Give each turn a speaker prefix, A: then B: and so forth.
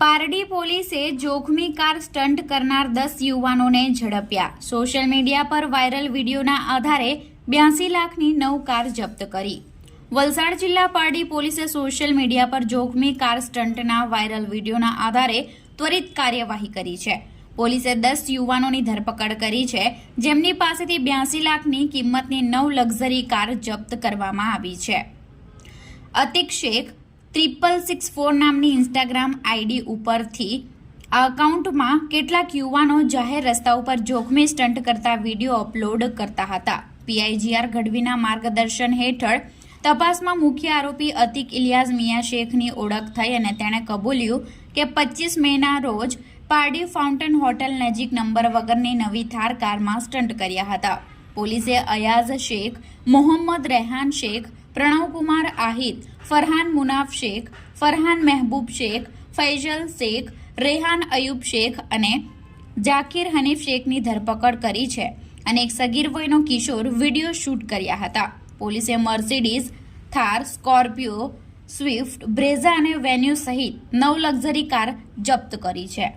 A: પારડી પોલીસે જોખમી car stunt કરનાર 10 યુવાનોને ઝડપ્યા। સોશિયલ મીડિયા પર વાયરલ વિડીયોના આધારે 82 લાખની 9 કાર જપ્ત કરી। વલસાડ જિલ્લા પારડી પોલીસે સોશિયલ મીડિયા પર જોખમી કાર સ્ટન્ટના વાયરલ વિડીયોના આધારે ત્વરિત કાર્યવાહી કરી છે। પોલીસે 10 યુવાનોની ધરપકડ કરી છે, જેમની પાસેથી 82 લાખની કિંમતની 9 લક્ઝરી કાર જપ્ત કરવામાં આવી છે। અતિક શેખ 6664 નામની ઇન્સ્ટાગ્રામ આઈડી ઉપરથી આ અકાઉન્ટમાં કેટલાક યુવાનો જાહેર રસ્તા ઉપર જોખમી સ્ટન્ટ કરતા વિડીયો અપલોડ કરતા હતા। પીઆઈજીઆર ગઢવીના માર્ગદર્શન હેઠળ તપાસમાં મુખ્ય આરોપી અતિક ઇલિયાસ મિયા શેખની ઓળખ થઈ અને તેણે કબૂલ્યું કે 25 મેના રોજ પારડી ફાઉન્ટેન હોટેલ નજીક નંબર વગરની નવી થાર કારમાં સ્ટન્ટ કર્યા હતા। પોલીસે અયાઝ શેખ, મોહમ્મદ રેહાન શેખ, પ્રણવકુમાર આહિર, ફરહાન મુનાફ શેખ, ફરહાન મહેબૂબ શેખ, ફૈઝલ શેખ, રેહાન અયુબ શેખ અને જાકીર હનીફ શેખની ધરપકડ કરી છે અને એક સગીર વયનો કિશોર વિડીયો શૂટ કર્યા હતા। પોલીસે Mercedes, Thar, Scorpio, Swift, Brezza અને વેન્યુ સહિત 9 લક્ઝરી કાર જપ્ત કરી છે।